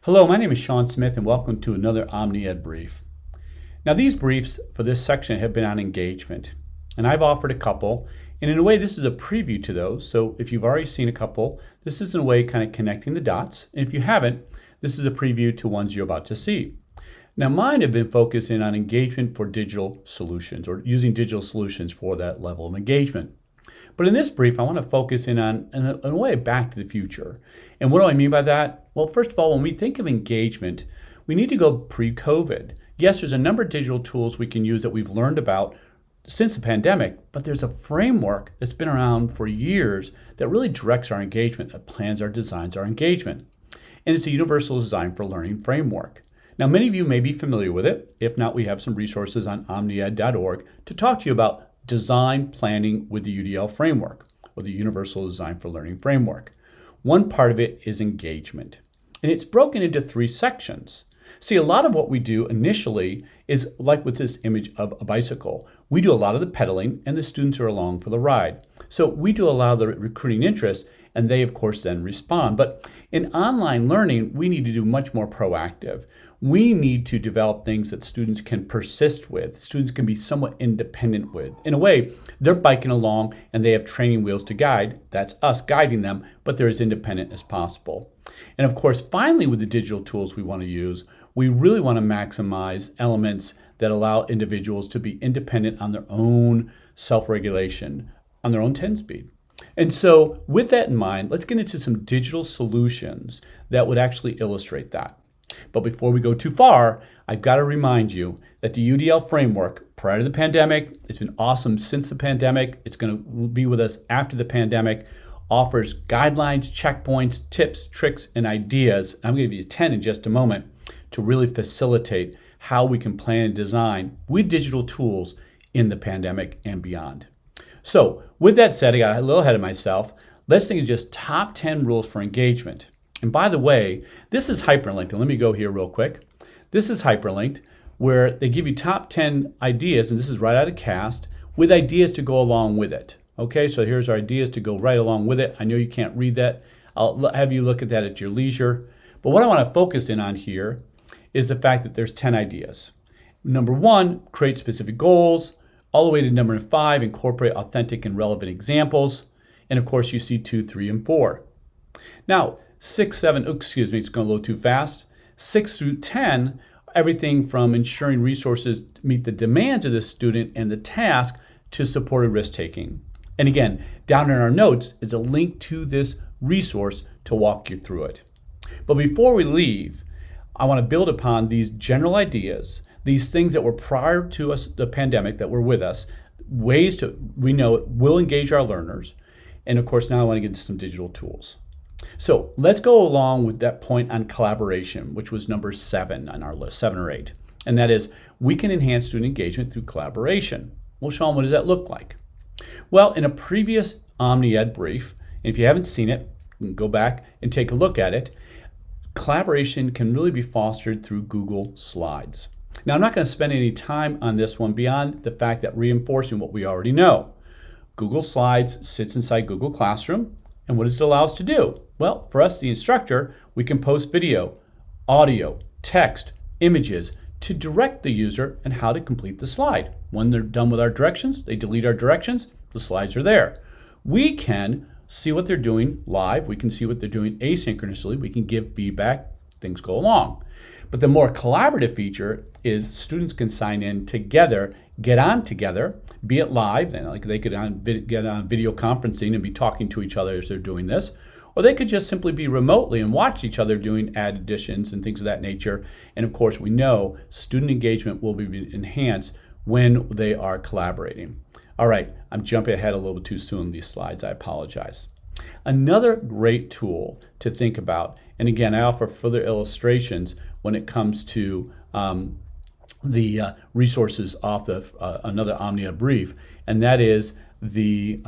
Hello, my name is Sean Smith and welcome to another OmniEd brief. Now these briefs for this section have been on engagement and I've offered a couple, and in a way this is a preview to those. So if you've already seen a couple, this is in a way kind of connecting the dots, and if you haven't, this is a preview to ones you're about to see. Now mine have been focusing on engagement for digital solutions, or using digital solutions for that level of engagement. But in this brief, I want to focus in on, in a way, back to the future. And what do I mean by that? Well, first of all, when we think of engagement, we need to go pre-COVID. Yes, there's a number of digital tools we can use that we've learned about since the pandemic, but there's a framework that's been around for years that really directs our engagement, that plans our designs our engagement. And it's a Universal Design for Learning framework. Now, many of you may be familiar with it. If not, we have some resources on omnied.org to talk to you about design planning with the UDL framework, or the Universal Design for Learning framework. One part of it is engagement, and it's broken into three sections. See, a lot of what we do initially is like with this image of a bicycle. We do a lot of the pedaling and the students are along for the ride. So we do a lot of the recruiting interest, and they of course then respond. But in online learning, we need to do much more proactive. We need to develop things that students can persist with, students can be somewhat independent with. In a way, they're biking along and they have training wheels to guide. That's us guiding them, but they're as independent as possible. And of course, finally, with the digital tools we want to use, we really want to maximize elements that allow individuals to be independent on their own self-regulation, on their own 10-speed. And so with that in mind, let's get into some digital solutions that would actually illustrate that. But before we go too far, I've got to remind you that the UDL framework, prior to the pandemic, it's been awesome since the pandemic, it's going to be with us after the pandemic, offers guidelines, checkpoints, tips, tricks, and ideas. I'm going to give you 10 in just a moment to really facilitate how we can plan and design with digital tools in the pandemic and beyond. So with that said, I got a little ahead of myself. Let's think of just top 10 rules for engagement. And by the way, this is hyperlinked. And let me go here real quick. This is hyperlinked, where they give you top 10 ideas, and this is right out of CAST, with ideas to go along with it. Okay, so here's our ideas to go right along with it. I know you can't read that. I'll have you look at that at your leisure. But what I want to focus in on here is the fact that there's 10 ideas. Number 1, create specific goals. All the way to number 5, incorporate authentic and relevant examples. And of course, you see 2, 3, and 4. Now, 6, 7, excuse me, it's going a little too fast. 6 through 10, everything from ensuring resources meet the demands of the student and the task to supported risk-taking. And again, down in our notes is a link to this resource to walk you through it. But before we leave, I want to build upon these general ideas, these things that were prior to us, the pandemic, that were with us, ways to, we know it will engage our learners. And of course, now I want to get into some digital tools. So let's go along with that point on collaboration, which was number 7 on our list, 7 or 8. And that is, we can enhance student engagement through collaboration. Well, Sean, what does that look like? Well, in a previous OmniEd brief, and if you haven't seen it, you can go back and take a look at it. Collaboration can really be fostered through Google Slides. Now, I'm not going to spend any time on this one beyond the fact that reinforcing what we already know. Google Slides sits inside Google Classroom. And what does it allow us to do? Well, for us, the instructor, we can post video, audio, text, images to direct the user and how to complete the slide. When they're done with our directions, they delete our directions, the slides are there. We can see what they're doing live. We can see what they're doing asynchronously. We can give feedback, things go along. But the more collaborative feature is students can sign in together, get on together, be it live, and like they could get on video conferencing and be talking to each other as they're doing this, or they could just simply be remotely and watch each other doing ad additions and things of that nature. And of course, we know student engagement will be enhanced when they are collaborating. All right, I'm jumping ahead a little bit too soon in these slides, I apologize. Another great tool to think about, and again, I offer further illustrations when it comes to the resources off the another OmniEd brief, and that is the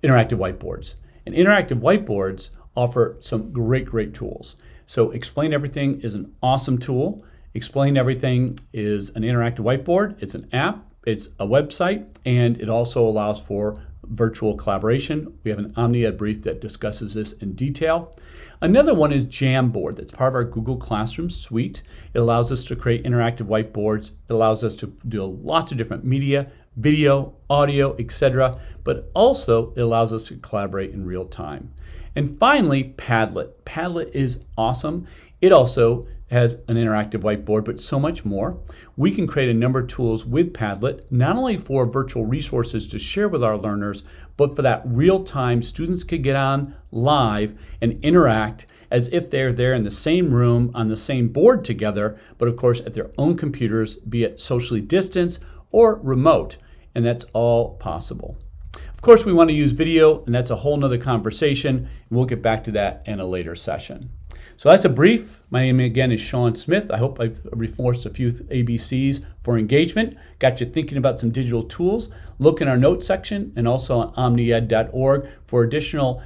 interactive whiteboards. And interactive whiteboards offer some great tools. So Explain Everything is an awesome tool. Explain Everything is an interactive whiteboard. It's an app, it's a website, and it also allows for virtual collaboration. We have an OmniEd brief that discusses this in detail. Another one is Jamboard. That's part of our Google Classroom suite. It allows us to create interactive whiteboards. It allows us to do lots of different media, video, audio, etc. But also it allows us to collaborate in real time. And finally, Padlet. Padlet is awesome. It also has an interactive whiteboard, but so much more. We can create a number of tools with Padlet, not only for virtual resources to share with our learners, but for that real time, students could get on live and interact as if they're there in the same room on the same board together, but of course at their own computers, be it socially distanced or remote, and that's all possible. Of course, we want to use video, and that's a whole nother conversation. We'll get back to that in a later session. So that's a brief. My name again is Sean Smith. I hope I've reinforced a few ABCs for engagement, got you thinking about some digital tools. Look in our notes section and also on omnied.org for additional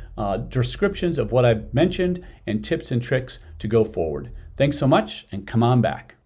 descriptions of what I've mentioned and tips and tricks to go forward. Thanks so much, and come on back.